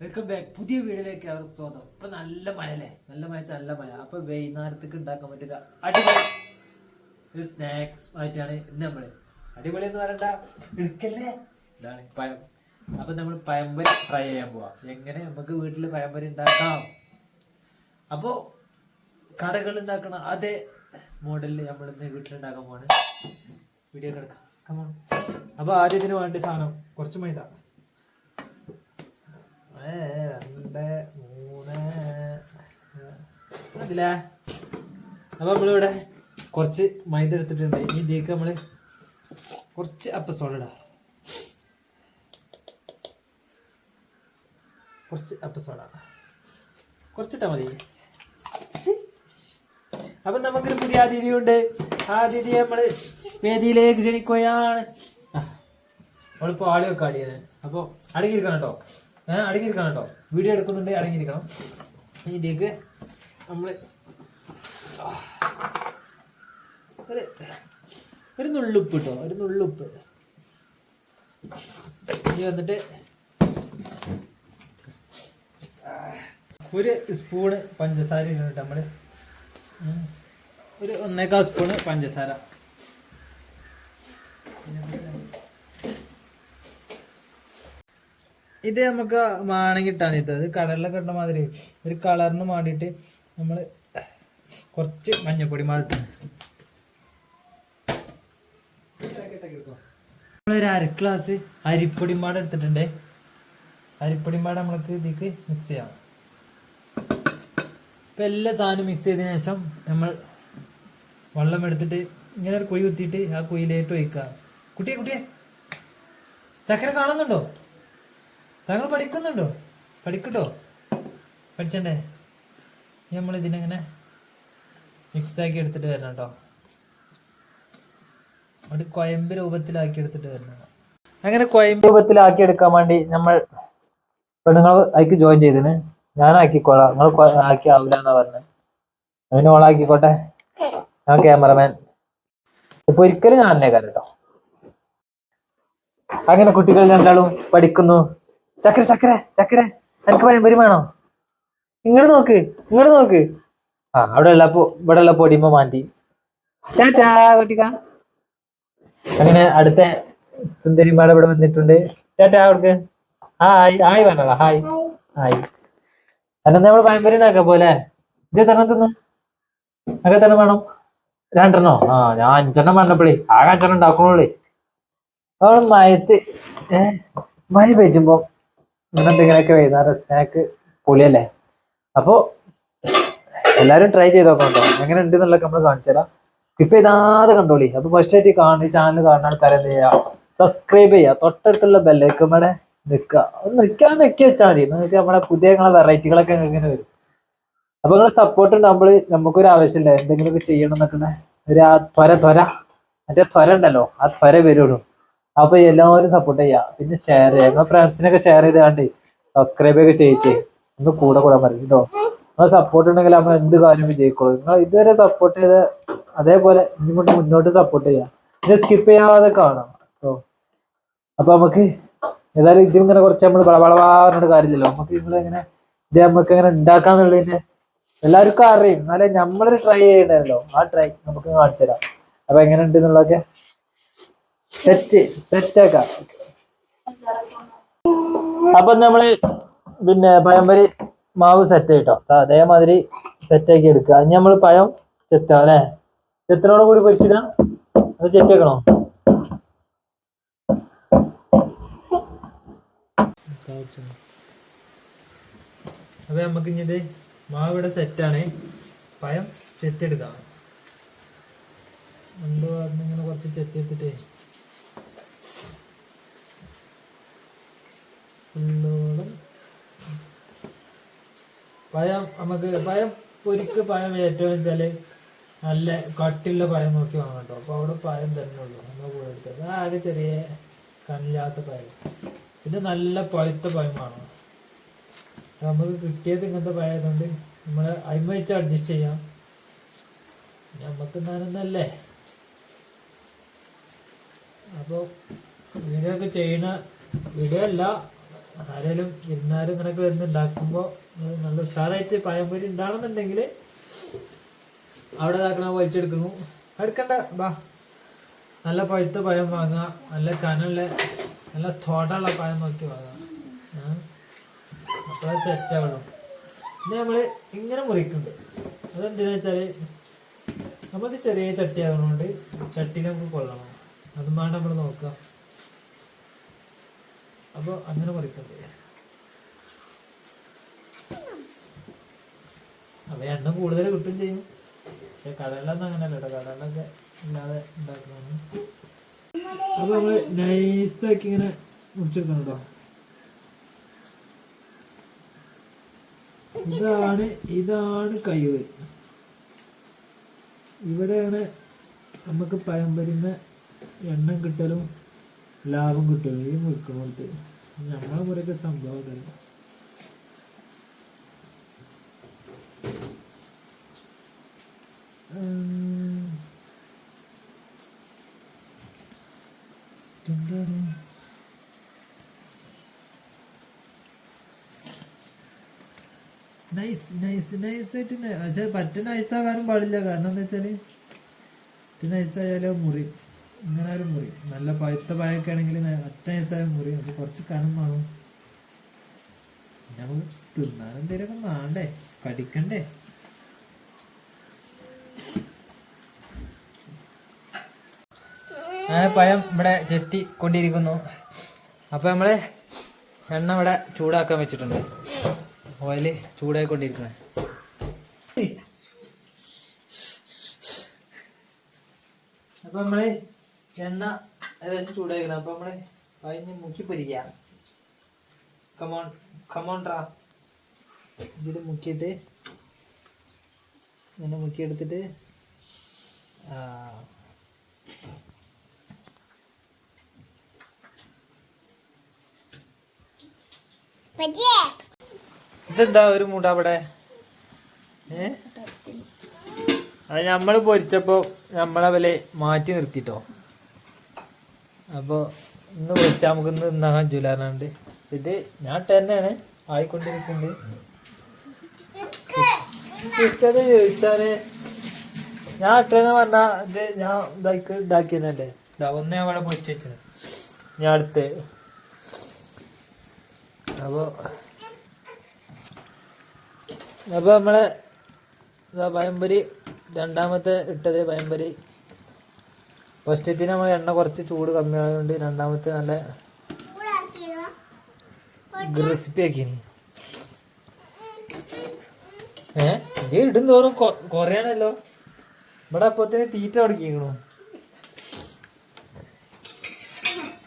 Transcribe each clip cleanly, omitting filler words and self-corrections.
Welcome back. പുതിയ വീഡിയോയിലേക്ക് അവർക്ക് സ്വാഗതം. ഇപ്പൊ നല്ല മഴയല്ലേ, നല്ല മഴ നല്ല മഴ. അപ്പൊ വൈകുന്നേരത്തേക്ക് ഉണ്ടാക്കാൻ പറ്റിയ അടിപൊളി ഒരു സ്നാക്സ് ആയിട്ടാണ് ഇന്ന് നമ്മള്. അടിപൊളി എന്ന് പറയണ്ട, എടുക്കല്ലേ, ഇതാണ് പഴം. അപ്പൊ നമ്മൾ പഴംപൊരി ട്രൈ ചെയ്യാൻ പോവാം. എങ്ങനെ നമുക്ക് വീട്ടിൽ പഴംപൊരി ഉണ്ടാക്കാം. അപ്പോ കടകൾ ഉണ്ടാക്കണം അതേ മോഡലിൽ നമ്മൾ ഇന്ന് വീട്ടിലുണ്ടാക്കാൻ പോവാണ്. വീഡിയോ എടുക്കാം. അപ്പൊ ആദ്യം ഇതിന് വേണ്ട സാധനം കുറച്ച് മൈദ, 2 3 അതില്ലേ. അപ്പൊ നമ്മളിവിടെ കുറച്ച് മൈദ എടുത്തിട്ടുണ്ട്. ഈ ഇതിലേക്ക് നമ്മള് കുറച്ച് അപ്പസോഡ ഇടാം, കുറച്ച് അപ്പസോഡ കുറച്ചിട്ടാ മതി. അപ്പൊ നമുക്കൊരു പുതിയ അതിഥി ഉണ്ട്. ആ അതിഥിയെ നമ്മള് വേദിയിലേക്ക് ക്ഷണിക്കുകയാണ്. നമ്മളിപ്പോ ആളി വെക്കാം അടിയത്. അപ്പൊ അടങ്ങിയിരിക്കണം കേട്ടോ, അടങ്ങിയിരിക്കണം കേട്ടോ. വീഡിയോ എടുക്കുന്നുണ്ട്, അടങ്ങിയിരിക്കണം. ഇതിലേക്ക് നമ്മള് ഒരു നുള്ളുപ്പ് കേട്ടോ, ഒരു നുള്ളുപ്പ്. ഇനി വന്നിട്ട് ഒരു സ്പൂണ് പഞ്ചസാര ഇടുന്നുണ്ട് നമ്മള്. ഒരു 1/4 സ്പൂണ് പഞ്ചസാര. ഇത് നമുക്ക് വേണമെങ്കിൽ ഇട്ടാൽ മതി. അത് കടലിലൊക്കെ ഇട്ട മാതിരി ഒരു കളറിന് വേണ്ടിയിട്ട് നമ്മൾ കുറച്ച് മഞ്ഞപ്പൊടി മാറിട്ട് നമ്മളൊരു 1/2 ഗ്ലാസ് അരിപ്പൊടി മാട എടുത്തിട്ടുണ്ട്. അരിപ്പൊടി മാട നമ്മൾക്ക് ഇതിലേക്ക് മിക്സ് ചെയ്യാം. ഇപ്പം എല്ലാ സാധനവും മിക്സ് ചെയ്തതിനു ശേഷം നമ്മൾ വെള്ളം എടുത്തിട്ട് ഇങ്ങനെ ഒരു കുഴി കുത്തിയിട്ട് ആ കുഴിയിലേക്ക് ഒഴിക്കുക. കുട്ടിയെ ചക്കര കാണുന്നുണ്ടോ? താങ്കൾ പഠിക്കുന്നുണ്ടോ? പഠിക്കട്ടോ, പഠിച്ചണ്ടേ. നമ്മൾ ഇതിനെങ്ങനെ മിക്സാക്കി എടുത്തിട്ട് വരണം കേട്ടോ. ഒരു കൊയമ്പ് രൂപത്തിലാക്കി എടുത്തിട്ട് വരണം. അങ്ങനെ കൊയമ്പ് രൂപത്തിലാക്കി എടുക്കാൻ വേണ്ടി നമ്മൾ പെണ്ണുങ്ങൾ അതിക്ക് ജോയിൻ ചെയ്തിന്. ഞാൻ ആക്കിക്കോളാം, നിങ്ങൾ ആക്കി ആവില്ല എന്നാ പറഞ്ഞത്. അതിന് ഓളാക്കിക്കോട്ടെ, ഞാൻ ക്യാമറമാൻ. ഇപ്പൊ ഒരിക്കലും ഞാൻ അന്നേക്കാരം കേട്ടോ. അങ്ങനെ കുട്ടികൾ രണ്ടാളും പഠിക്കുന്നു. ചക്കര എനിക്ക് പഴംപൊരി വേണോ? ഇങ്ങോട്ട് നോക്ക്. ഇവിടെ ഉള്ള പൊടിയുമ്പോ മാറ്റി. ടാറ്റാ കുട്ടിക്ക. അങ്ങനെ അടുത്ത സുന്ദരിമാടെ ഇവിടെ വന്നിട്ടുണ്ട്. ടാറ്റാ അവർക്ക് ഹായ് പറഞ്ഞോളാം. ഹായ്. അന്നെ നമ്മള് പഴംപൊരി ഉണ്ടാക്കാൻ പോലെ ഇത് തന്നെ തിന്നു. അങ്ങനെ തന്നെ വേണം. 2 ഞാൻ 5 പറഞ്ഞപ്പോഴേ ആകെ 5 ഉണ്ടാക്കണുള്ളേ. അവള് മഴ പെയ്യുമ്പോ ഇങ്ങനെ എന്തെങ്കിലുമൊക്കെ വൈകുന്നേരം സ്നാക്ക് പൊളിയല്ലേ. അപ്പൊ എല്ലാരും ട്രൈ ചെയ്ത് നോക്കണം കേട്ടോ. എങ്ങനെ ഉണ്ട് എന്നുള്ളതൊക്കെ നമ്മൾ കാണിച്ചു തരാം. സ്കിപ്പ് ചെയ്താതെ കണ്ടോളി. അപ്പൊ ഫസ്റ്റ് ആയിട്ട് ഈ ചാനൽ കാണുന്ന ആൾക്കാരെ എന്ത് ചെയ്യുക, സബ്സ്ക്രൈബ് ചെയ്യുക. തൊട്ടടുത്തുള്ള ബെല്ലൈക്കമ്മടെ നിൽക്കി വെച്ചാൽ മതി. നിങ്ങൾക്ക് നമ്മുടെ പുതിയ വെറൈറ്റികളൊക്കെ ഇങ്ങനെ വരും. അപ്പൊ നിങ്ങളെ സപ്പോർട്ട് ഉണ്ടാകുമ്പോൾ നമുക്കൊരു ആവശ്യമില്ല എന്തെങ്കിലുമൊക്കെ ചെയ്യണം എന്നൊക്കെ ഒരു ആ ത്വര മറ്റേ ത്വര ഉണ്ടല്ലോ, ആ ത്വര വരുള്ളൂ. അപ്പൊ എല്ലാവരും സപ്പോർട്ട് ചെയ്യാം. പിന്നെ ഷെയർ ചെയ്യാം. നിങ്ങളുടെ ഫ്രണ്ട്സിനൊക്കെ ഷെയർ ചെയ്ത് കണ്ടേ സബ്സ്ക്രൈബ് ഒക്കെ ചെയ്യിച്ചേ. ഒന്ന് കൂടെ പറയും കേട്ടോ. നിങ്ങൾ സപ്പോർട്ട് ഉണ്ടെങ്കിൽ നമ്മൾ എന്ത് കാര്യം വിജയിക്കോളൂ. നിങ്ങൾ ഇതുവരെ സപ്പോർട്ട് ചെയ്ത് അതേപോലെ ഇങ്ങോട്ട് മുന്നോട്ട് സപ്പോർട്ട് ചെയ്യാം. പിന്നെ സ്കിപ്പ് ചെയ്യാതെ കാണാം കേട്ടോ. അപ്പൊ നമുക്ക് ഏതായാലും ഇതിങ്ങനെ കുറച്ച് നമ്മൾ വളവാറിനോട് കാര്യമില്ലല്ലോ. നമുക്ക് നിങ്ങളെങ്ങനെ ഇത് നമുക്ക് എങ്ങനെ ഉണ്ടാക്കാന്നുള്ളതിന്റെ എല്ലാവർക്കും അറിയും. എന്നാലേ നമ്മളൊരു ട്രൈ ചെയ്യണല്ലോ. ആ ട്രൈ നമുക്ക് കാണിച്ചു തരാം. അപ്പൊ എങ്ങനെ ഉണ്ട് എന്നുള്ളതൊക്കെ സെറ്റാക്കാം. അപ്പൊ നമ്മള് പിന്നെ പഴംപൊരി മാവ് സെറ്റ് ആയിട്ടോ. അതേമാതിരി സെറ്റാക്കി എടുക്കുക. ഇനി നമ്മള് പഴം ചെത്താം അല്ലെ. ചെത്തിനോട് കൂടി പൊരിച്ചിടാം. അത് ചെത്തിയേക്കണോ? അപ്പൊ നമുക്ക് ഇനി ഇത് മാവ് ഇവിടെ സെറ്റാണ്. പഴം ചെത്തിയെടുക്കാം. ഇങ്ങനെ കുറച്ച് ചെത്തിയെത്തിട്ടേ പഴം പൊരിക്ക് പഴം ഏറ്റവും വെച്ചാല് നല്ല കട്ടിയുള്ള പഴം നോക്കി വാങ്ങാം കേട്ടോ. അപ്പൊ അവിടെ പഴം തന്നെ ഉള്ളൂ. നമ്മൾ കൂടെ എടുത്തത് ആകെ ചെറിയ കണ്ണില്ലാത്ത പഴം. ഇത് നല്ല പഴുത്ത പഴമാണ്. നമുക്ക് കിട്ടിയത് ഇങ്ങനത്തെ പഴയതുകൊണ്ട് നമ്മൾ അയിമ വെച്ച് അഡ്ജസ്റ്റ് ചെയ്യാം. നമുക്ക് നന്നല്ലേ. അപ്പോൾ വീഡിയോ ഒക്കെ ചെയ്യുന്ന വീഡിയോ അല്ല, ആരെങ്കിലും വിരുന്നാരും ഇങ്ങനെയൊക്കെ വരുന്ന ഉണ്ടാക്കുമ്പോൾ നല്ല ഉഷാറായിട്ട് പഴംപൊരി ഉണ്ടാണെന്നുണ്ടെങ്കിൽ അവിടെ ഇതാക്കണ വലിച്ചെടുക്കുന്നു. എടുക്കണ്ട ബാ, നല്ല പഴുത്ത പഴം വാങ്ങുക, നല്ല കനുള്ള നല്ല തോട്ടമുള്ള പഴം നോക്കി വാങ്ങാം. അപ്പോൾ സെറ്റ് ആവണം. പിന്നെ നമ്മൾ ഇങ്ങനെ മുറിക്കുന്നുണ്ട്. അതെന്തിനാ വെച്ചാൽ നമുക്ക് ചെറിയ ചട്ടി ആകുന്നതുകൊണ്ട് ചട്ടി നമുക്ക് കൊള്ളണം, അതും വേണം നമ്മൾ നോക്കാം. അപ്പോൾ അങ്ങനെ മുറിക്കണ്ടേ. അപ്പോൾ എണ്ണ കൂടുതൽ കിട്ടും ചെയ്യും. പക്ഷെ കടകളിലൊന്നും അങ്ങനെയല്ല കേട്ടോ, കടകളിലൊക്കെ ഇല്ലാതെ ഉണ്ടാക്കുന്നതാണ്. അപ്പോൾ നമ്മൾ നൈസാക്കി ഇങ്ങനെ മുറിച്ചെടുക്കണം കേട്ടോ. ഇതാണ് കഴിവ്. ഇവിടെയാണ് നമുക്ക് പഴംപൊരിന്ന എണ്ണം കിട്ടലും ലാഭം കിട്ടലും. ഈ മുറിക്കണോട്ട് നമ്മളെ മുറിയൊക്കെ സംഭവം ഉണ്ടല്ലോ. നൈസായിട്ട് പക്ഷെ പറ്റ നൈസാകാനും പാടില്ല. കാരണം എന്താ വെച്ചാല് നൈസായാലും മുറി, ഇങ്ങനെ ആയാലും മുറി. നല്ല പഴുത്ത പഴമൊക്കെ ആണെങ്കിൽ ഒറ്റ നൈസായാലും മുറി. അപ്പൊ കുറച്ച് കനം വേണം. നമുക്ക് തിന്നാൻ എന്തേലൊക്കെ വേണ്ടേ, കടിക്കണ്ടേ. പഴം ഇവിടെ ചെത്തി കൊണ്ടിരിക്കുന്നു. അപ്പൊ നമ്മള് എണ്ണ ഇവിടെ ചൂടാക്കാൻ വെച്ചിട്ടുണ്ട്. ഓയില് ചൂടായിക്കൊണ്ടിരിക്കണേ. അപ്പൊ നമ്മള് എണ്ണ ഏകദേശം ചൂടായിക്കണം. അപ്പൊ നമ്മള് കഴിഞ്ഞ് മുക്കി പൊരിക്കാം. കമോൺട്രാ ഇതിൽ മുക്കിയിട്ട് ഇങ്ങനെ മുക്കിയെടുത്തിട്ട് ഇതെന്താ ഒരു മൂട അവിടെ? അത് നമ്മള് പൊരിച്ചപ്പോ നമ്മളെ വില മാറ്റി നിർത്തിട്ടോ. അപ്പൊ ഇന്ന് പൊരിച്ചാൽ നമുക്ക് ഇന്ന് തിന്നാൻ ചൂലാറുണ്ട്. ഇത് ഞാൻ തന്നെയാണ് ആയിക്കൊണ്ടിരിക്കുന്നത്. ചോദിച്ചാല് ഞാൻ ഇട്ടെന്ന് പറഞ്ഞാ ഇത് ഞാൻ ഇതാക്കിയതല്ലേ. ഒന്നേ അവിടെ പൊരിച്ച് വെച്ചത് ഞാൻ അടുത്ത്. അപ്പൊ നമ്മളെ പഴംപൊരി രണ്ടാമത്തെ ഇട്ടത് പഴംപൊരി. ഫസ്റ്റത്തിന് നമ്മൾ എണ്ണ കുറച്ച് ചൂട് കമ്മിയായതുകൊണ്ട് രണ്ടാമത്തെ നല്ല ക്രിസ്പി ആക്കിനി. ഇത് ഇടും തോറും കുറയാണല്ലോ. ഇവിടെ അപ്പത്തിന് തീറ്റ തുടങ്ങിക്കണു.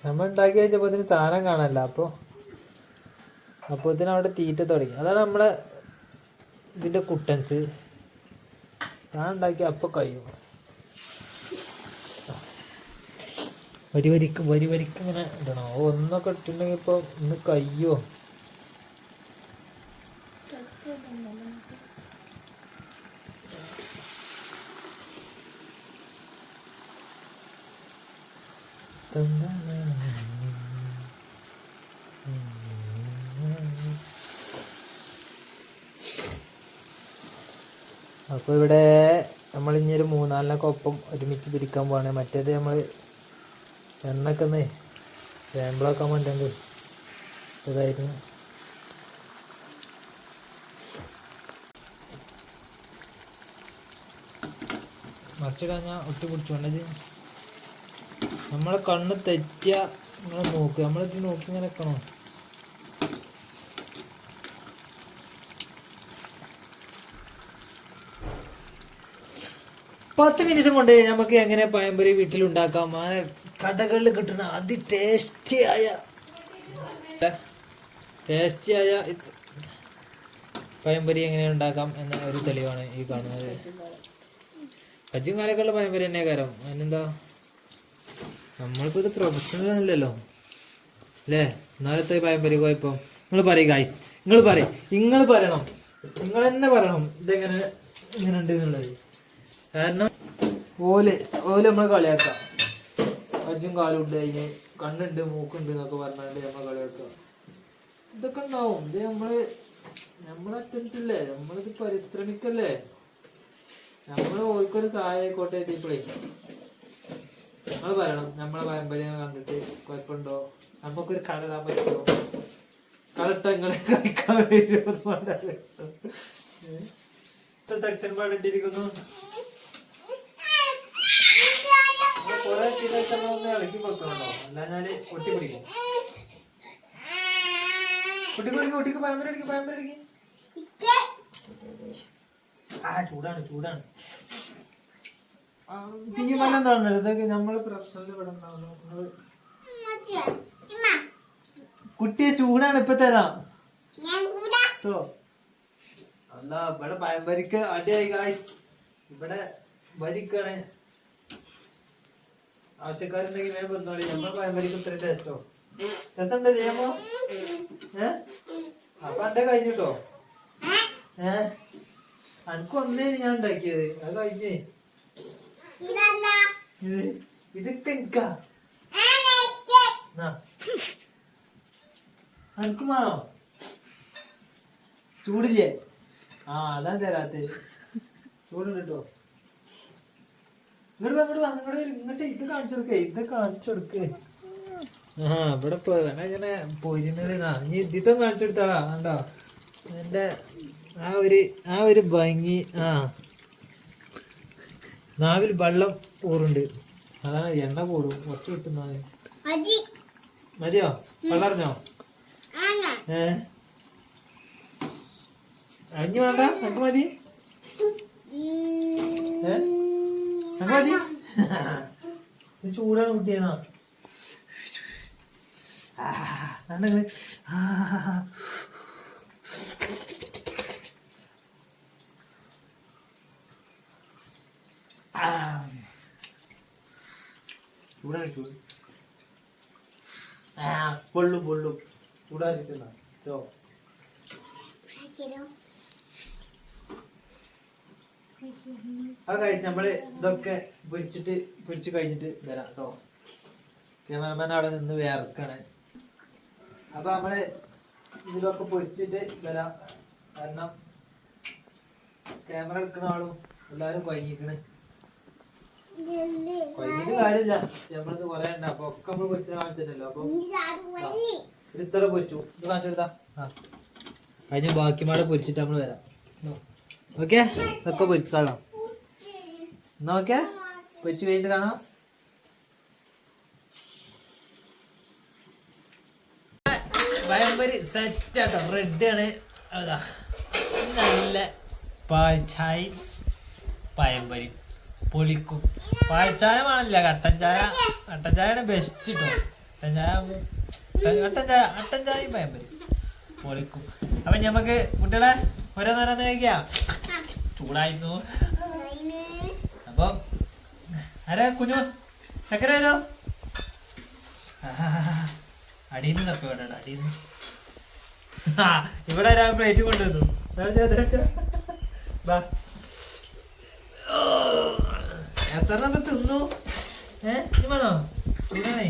നമ്മൾ ഉണ്ടാക്കി വെച്ചപ്പോത്തിന് സാധനം കാണാനല്ല. അപ്പോത്തിന് അവിടെ തീറ്റ തുടങ്ങി. അതാണ് നമ്മളെ ഇതിന്റെ കുട്ടൻസ്. ഞാൻ ഉണ്ടാക്കി അപ്പൊ കഴിയും. വരി വരിക്ക് ഇങ്ങനെ ഇടണോ? ഒന്നൊക്കെ ഇട്ടിട്ടുണ്ടെങ്കിൽ ഇപ്പൊ ഇന്ന് കയ്യോ. അപ്പോൾ ഇവിടെ നമ്മളിനി ഒരു 3-4 ഒപ്പം ഒരുമിച്ച് പിരിക്കാൻ പോവാണ്. മറ്റേത് നമ്മൾ എണ്ണൊക്കെ ഒന്ന് സാമ്പിളാക്കാൻ വേണ്ടി ഇതായിരുന്നു. മറിച്ചിടാൻ ഞാൻ ഒട്ടി പിടിച്ചോണ്ടത്. നമ്മളെ കണ്ണ് തെറ്റിയ നിങ്ങൾ നോക്കുക. നമ്മളിത് നോക്കി ഇങ്ങനെ നിൽക്കണോ? പത്ത് മിനിറ്റ് കൊണ്ട് നമുക്ക് എങ്ങനെ പഴംപൊരി വീട്ടിലുണ്ടാക്കാം. കടകളിൽ കിട്ടുന്ന ടേസ്റ്റിയായ പഴംപൊരി എങ്ങനെ ഉണ്ടാക്കാം എന്ന ഒരു തെളിവാണ് ഈ കാണുന്നത്. കജ്ജും കാലൊക്കെയുള്ള പഴംപൊരി തന്നെ കാരം. അതിനെന്താ, നമ്മളിപ്പോൾ ഇത് പ്രൊഫഷണൽ അല്ലല്ലോ അല്ലേ? എന്നാലത്തെ പഴംപൊരി കുഴപ്പം. നിങ്ങൾ പറയും ഗായ്സ്, നിങ്ങൾ പറയണം, നിങ്ങൾ തന്നെ പറയണം ഇതെങ്ങനെ ഇങ്ങനെ ഉണ്ട് എന്നുള്ളത്. കാരണം ഓല് നമ്മൾ കളിയാക്കാം. കജ്ജും കാലും ഉണ്ട്, അതിന് കണ്ണുണ്ട് മൂക്കുണ്ട് എന്നൊക്കെ പറഞ്ഞാൽ നമ്മൾ കളിയാക്കാം. ഇതൊക്കെ ഉണ്ടാവും. ഇത് നമ്മളെ അറ്റൻഡ് അല്ലേ, നമ്മളിത് പരിശ്രമിക്കല്ലേ, നമ്മള് ഓർക്കൊരു സഹായം ആയിക്കോട്ടെ. ഇപ്പോഴേ നമ്മൾ പറയണം നമ്മളെ പാരമ്പര്യം കണ്ടിട്ട് കുഴപ്പമുണ്ടോ, നമുക്കൊരു കള ഇടാൻ പറ്റുമോ, കളിട്ട നിങ്ങളെ കളിക്കാൻ വരുമോ, സെക്ഷൻ പാടിട്ടിരിക്കുന്നു. കുറെ ഒന്ന് ഇളക്കി കൊടുക്കണോ, അല്ലാഞ്ഞാല് ഒട്ടി പിടിക്കും. കുട്ടിക്ക് പഴമ്പരടിക്ക്. ചൂടാണ് തീരുമാനം എന്താണ് ഇതൊക്കെ നമ്മള് പ്രശ്നത്തില് പെടുന്ന കുട്ടിയെ ചൂടാണ്. ഇപ്പൊ തരാം കേട്ടോ. അല്ല ഇവിടെ പഴമ്പരിക്ക് അടിയായി ഗായ്സ്. ഇവിടെ ഭരിക്കാണ്. ആവശ്യക്കാരുണ്ടെങ്കിൽ വേഗം വന്നോളി. നമ്മൾ പഴമ്പരിക്ക് ഇത്ര ടേസ്റ്റോ രസമുണ്ട് ചെയ്യാമോ? അപ്പൊ എന്റെ കഴിഞ്ഞിട്ടോ. എനിക്ക് ഒന്നേ ഞാൻ ഉണ്ടാക്കിയത്, അത് കഴിഞ്ഞേ. ഇതൊക്കെ എനിക്കാ. എനിക്കും വേണോ? ചൂടില്ലേ? അതാ തരാത്ത. ചൂടുണ്ട് കേട്ടോ. ഇങ്ങോട്ട് ഇത് കാണിച്ചു കൊടുക്കേ. ഇവിടെ ഇങ്ങനെ പോയിരുന്നത്. ഇനി ഇതിത്തെ കാണിച്ചു കൊടുത്താളാ. കണ്ടോ എന്റെ ആ ഒരു ഭംഗി. നാവിൽ വെള്ളം ഊറുണ്ട്. അതാണ് എണ്ണ കൂടും കുറച്ച് കിട്ടുന്നത്. മതിയോ? വെള്ളറിഞ്ഞോ? അഞ്ഞു വേണ്ട, നമുക്ക് മതി. മതി. ചൂടാണ് കുട്ടിയാണോ? പൊള്ളും ചൂടായിരിക്കുന്ന. നമ്മള് ഇതൊക്കെ പൊരിച്ച് കഴിഞ്ഞിട്ട് വരാം കേട്ടോ. ക്യാമറമാൻ അവിടെ നിന്ന് വേർക്കാണ്. അപ്പൊ നമ്മള് ഇതിലൊക്കെ പൊരിച്ചിട്ട് വരാം. കാരണം ക്യാമറ എടുക്കുന്ന ആളും എല്ലാരും കൊയങ്ങിക്കണ്. കൊയങ്ങിട്ട് കാര്യമില്ല, നമ്മളത് കൊറേ ഉണ്ട്. അപ്പൊ ഒക്കെ നമ്മള് പൊരിച്ച കാണിച്ചിട്ടല്ലോ. അപ്പൊ ഇത്ര പൊരിച്ചു. ഇത് കാണിച്ചെടുത്താ അതിന് ബാക്കി മാടെ പൊരിച്ചിട്ട് നമ്മള് വരാം. ഓക്കെ, ഇതൊക്കെ പൊരിച്ചാളാം. എന്നാ ഓക്കെ, പൊരിച്ച് കഴിഞ്ഞിട്ട് കാണാം. പഴംപൊരി സെറ്റ് ആട്ടോ, റെഡ് ആണ്. അതാ നല്ല പാൽച്ചായ പഴംപൊരി പൊളിക്കും. പാൽച്ചായ വേണമില്ല, കട്ടൻ ചായയാണ് ബെസ്റ്റ് കേട്ടോ. കട്ടൻ ചായയും പഴംപൊരി പൊളിക്കും. അപ്പൊ ഞമ്മക്ക് കുട്ടികളെ ഓരോ നേരം കഴിക്കാം. ചൂടായിരുന്നു. അപ്പൊ ആരാ കുഞ്ഞു ചക്കര വരോ? അടിയിൽ നിന്നൊക്കെ വേണ്ട, അടിയിൽ നിന്ന്. ഇവിടെ ഒരാൾ പ്ലേറ്റ് കൊണ്ടുവന്നു. എത്ര തിന്നു? ഇനി വേണോ? ചൂടാണേ.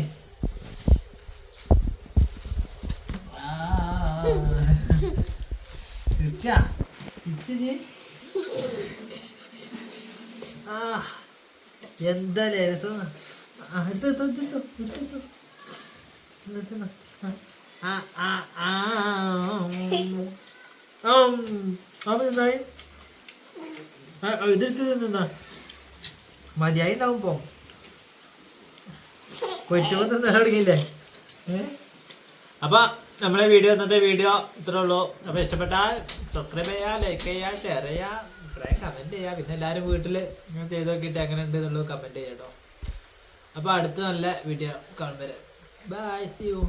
എന്താ രസം. ഇതെടുത്ത് നിന്നാ മതിയായി ഉണ്ടാവും. പോ പൊരിച്ചപ്പോ തന്നെ തുടങ്ങിയില്ലേ. അപ്പൊ നമ്മളെ ഇന്നത്തെ വീഡിയോ ഇത്രേ ഉള്ളൂ. അപ്പൊ ഇഷ്ടപ്പെട്ടാൽ സബ്സ്ക്രൈബ് ചെയ്യാ, ലൈക്ക് ചെയ്യാ, ഷെയർ ചെയ്യാ, കമന്റ് ചെയ്യാ. പിന്നെ എല്ലാവരും വീട്ടില് ചെയ്ത് നോക്കിയിട്ട് എങ്ങനെ ഉണ്ട് എന്നുള്ളത് കമന്റ് ചെയ്യാം കേട്ടോ. അപ്പൊ അടുത്ത നല്ല വീഡിയോ കാണുമ്പോൾ ബൈ, സീ യു.